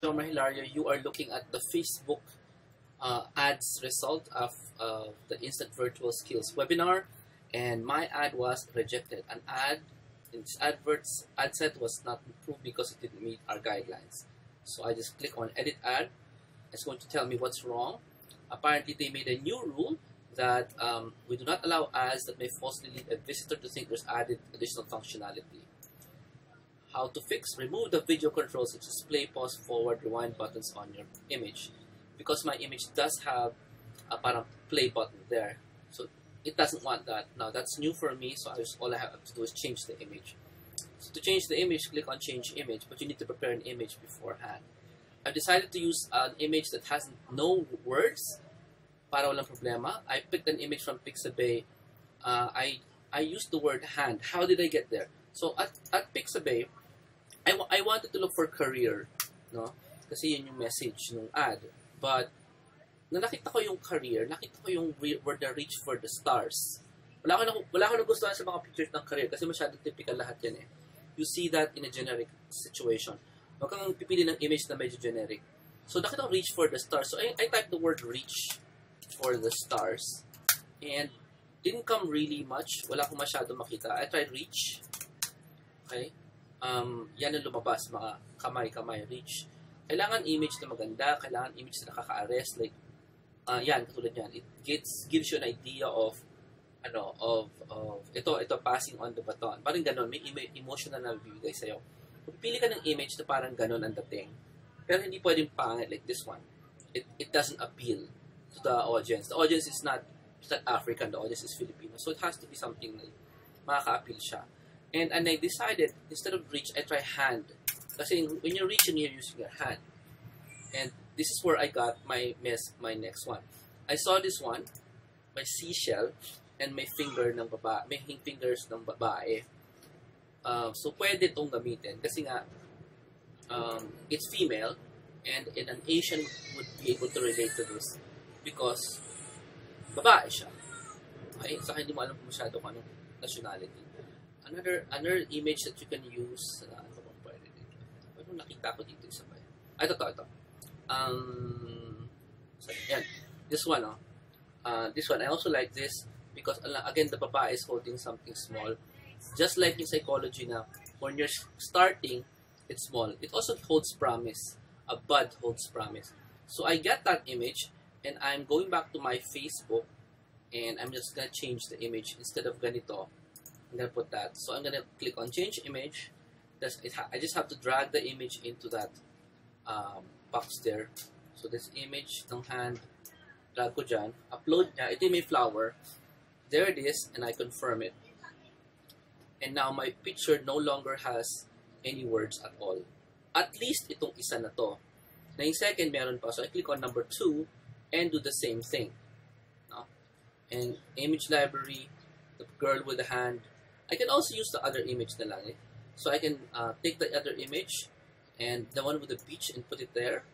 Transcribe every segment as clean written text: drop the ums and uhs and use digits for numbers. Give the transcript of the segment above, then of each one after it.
Jomar Hilario, you are looking at the Facebook ads result of the Instant Virtual Skills webinar, and my ad was rejected. An ad in this ad set was not approved because it didn't meet our guidelines. So I just click on Edit Ad. It's going to tell me what's wrong. Apparently, they made a new rule that we do not allow ads that may falsely lead a visitor to think there's added additional functionality. How to fix: remove the video controls such as play, pause, forward, rewind buttons on your image. Because my image does have a parang play button there, so it doesn't want that. Now that's new for me, so all I have to do is change the image. So to change the image, click on Change Image, but you need to prepare an image beforehand. I've decided to use an image that has no words para walang problema. I picked an image from Pixabay. I used the word hand. How did I get there? So at Pixabay, I wanted to look for career, no? Kasi yun yung message ng ad. But, nakita ko yung career, nakita ko yung where the reach for the stars. Wala ko nagustuhan sa mga pictures ng career kasi masyadong typical lahat yan eh. You see that in a generic situation. Huwag kang pipili ng image na medyo generic. So, nakita ko reach for the stars. So, I typed the word reach for the stars. And, didn't come really much. Wala akong masyadong makita. I tried reach. Okay. Yan ang lumabas, mga kamay, reach. Kailangan image na maganda, kailangan image na nakaka-arrest, like, yan, katulad yan. It gives you an idea of, ito, passing on the baton. Parang ganon, may emotional na bibigay sa'yo. Pipili ka ng image na parang ganon ang dating. Pero hindi pwedeng pangit like this one. It doesn't appeal to the audience. The audience is not African, the audience is Filipino. So it has to be something na makaka-appeal siya. And I decided, instead of reach, I try hand. Kasi when you're reaching, you're using your hand. And this is where I got my next one. I saw this one, my seashell, and may fingers ng babae. So pwede itong gamitin. Kasi nga, it's female, and an Asian would be able to relate to this because babae siya. Okay? Saka hindi mo alam kung masyado kung anong nationality. Another image that you can use, ano bang pwede dito? Ano nakita ko dito isa ba? Ito. Yan. This one, this one, I also like this because, again, the babae is holding something small. Just like in psychology na, when you're starting, it's small. It also holds promise. A bud holds promise. So I get that image, and I'm going back to my Facebook, and I'm just gonna change the image. Instead of ganito, I'm gonna put that. So I'm gonna click on Change Image. I just have to drag the image into that box there. So this image ng hand, drag ko dyan, upload niya. Ito yung may flower. There it is, and I confirm it. And now my picture no longer has any words at all. At least itong isa na to. Na yung second meron pa. So I click on number 2 and do the same thing. No? And image library, the girl with the hand. I can also use the other image na lang. So I can take the other image and the one with the beach and put it there.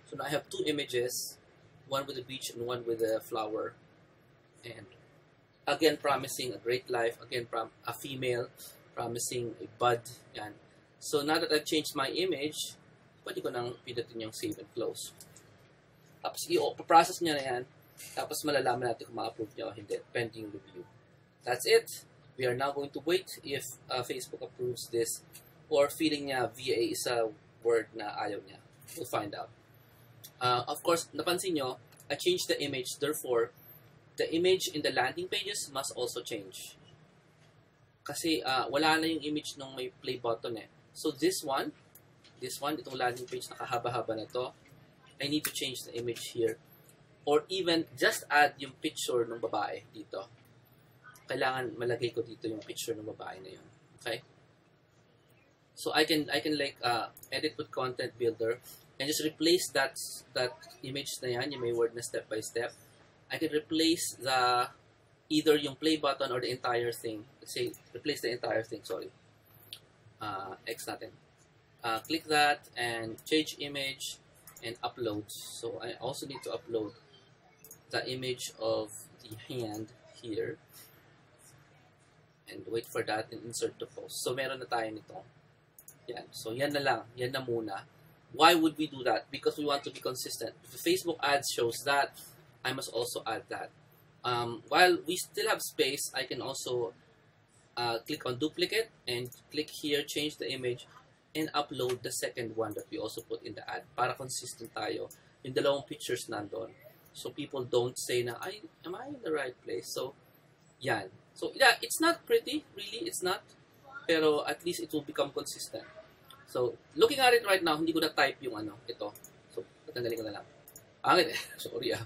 So now I have two images, one with the beach and one with the flower. And again, promising a great life. Again, a female, promising a bud. Yan. So now that I've changed my image, pwede ko nang pindutin yung save and close. Tapos i-process niya na yan. Tapos malalaman natin kung ma-approve niya o hindi. Pending review. That's it. We are now going to wait if Facebook approves this or feeling niya VA is a word na ayaw niya. We'll find out. Of course, napansin nyo, I changed the image. Therefore, the image in the landing pages must also change. Kasi wala na yung image nung may play button eh. So this one, itong landing page na kahaba-haba na to, I need to change the image here. Or even just add yung picture ng babae dito. Kailangan malagay ko dito yung picture ng babae na yun. Okay? So I can like edit with content builder and just replace that image na yan, yung may word na step by step. I can replace either yung play button or the entire thing. Let's say replace the entire thing, sorry. X natin. Click that and change image and upload. So I also need to upload the image of the hand here. And wait for that and insert the post. So meron na tayo nito. Yan. So yan na lang. Yan na muna. Why would we do that? Because we want to be consistent. If the Facebook ads shows that, I must also add that. While we still have space, I can also click on duplicate and click here, change the image, and upload the second one that we also put in the ad para consistent tayo. Yung dalawang pictures nandun. So people don't say na, am I in the right place? So, yan. So, yeah, it's not pretty. Really, it's not. Pero at least it will become consistent. So, looking at it right now, hindi ko na-type yung ito. So, patanggalin ko na lang. Pangit eh. Sorry ah.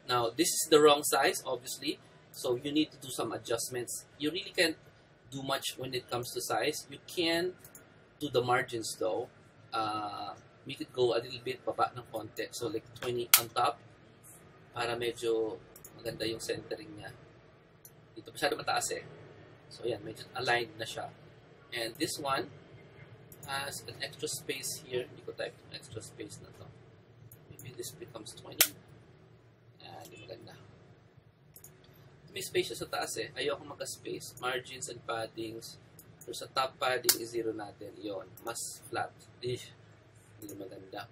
Now, this is the wrong size, obviously. So, you need to do some adjustments. You really can't do much when it comes to size. You can do the margins though. Make it go a little bit baba ng konti. So, like 20 on top. Para medyo maganda yung centering niya. Dito, masyado mataas eh. So, yan. Medyo aligned na siya. And this one has an extra space here. Hindi ko type yung extra space na to. Maybe this becomes 20. Yan, yung maganda. May space siya sa taas eh. Ayoko magka-space. Margins and paddings. So, sa top padding, i-zero natin. Yon, mas flat. Hindi maganda.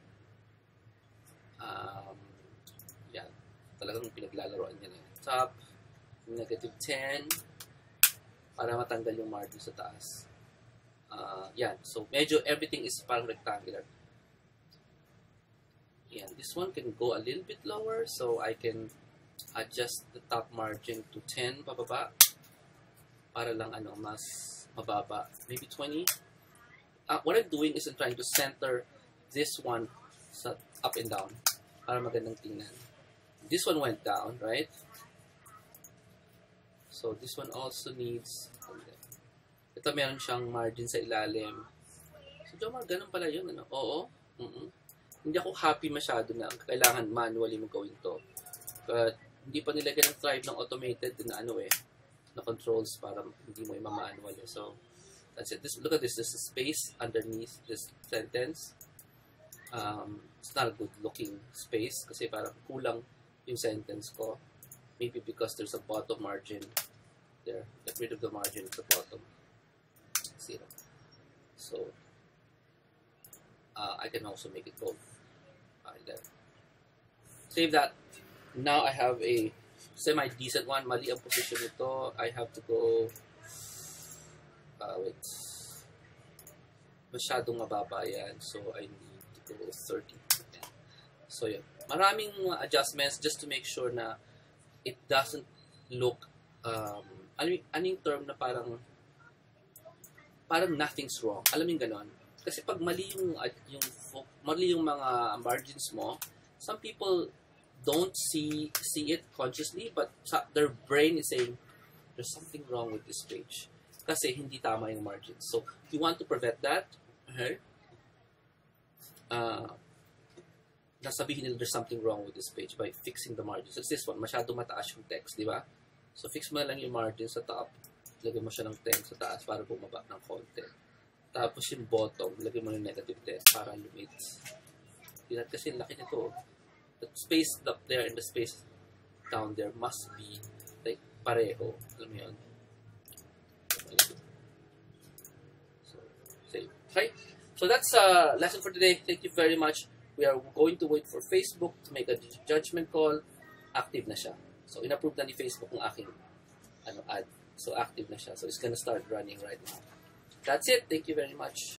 Yan. Talagang pinaglalaroan niya na yun. Top, -10 para matanggal yung margin sa taas. Yan. So, medyo everything is parang rectangular. Yan. This one can go a little bit lower. So, I can adjust the top margin to 10 pababa para lang mas mababa. Maybe 20. What I'm doing is I'm trying to center this one sa up and down para magandang tingnan. This one went down, right? So, this one also needs... Ito meron siyang margin sa ilalim. So, Jomar, ganun pala yun. Oo. Hindi ako happy masyado na kailangan manually mo gawin to. But, hindi pa nilagyan ng Thrive ng automated na na controls para hindi mo i-manual. So, that's it. Look at this. There's a space underneath this sentence. It's not a good looking space kasi parang kulang yung sentence ko. Maybe because there's a bottom margin there. Get rid of the margin at the bottom. 0. So, I can also make it bold. There. Save that. Now I have a semi-decent one. Mali ang position nito. I have to go... wait. Masyadong mababa yan. So, I need to go 30. So, yun. Maraming adjustments just to make sure na it doesn't look... ano yung term na parang nothing's wrong. Alam yung ganon. Kasi pag mali yung mga margins mo, some people don't see it consciously, but their brain is saying, there's something wrong with this page. Kasi hindi tama yung margins. So, if you want to prevent that, okay, nasabihin nila there's something wrong with this page by fixing the margins. So, this one, masyado mataas yung text, di ba? So, fix mo na lang yung margin sa top. Lagyan mo siya ng 10 sa taas para bumaba ng konti. Tapos yung bottom, lagyan mo ng -10 para lumit. Kasi laki nito. The space up there and the space down there must be like pareho. Alam mo yun? So, save. Okay? So that's a lesson for today. Thank you very much. We are going to wait for Facebook to make a judgment call. Active na siya. So, in-approve na ni Facebook ang aking ad. So, active na siya. So, it's gonna start running right now. That's it. Thank you very much.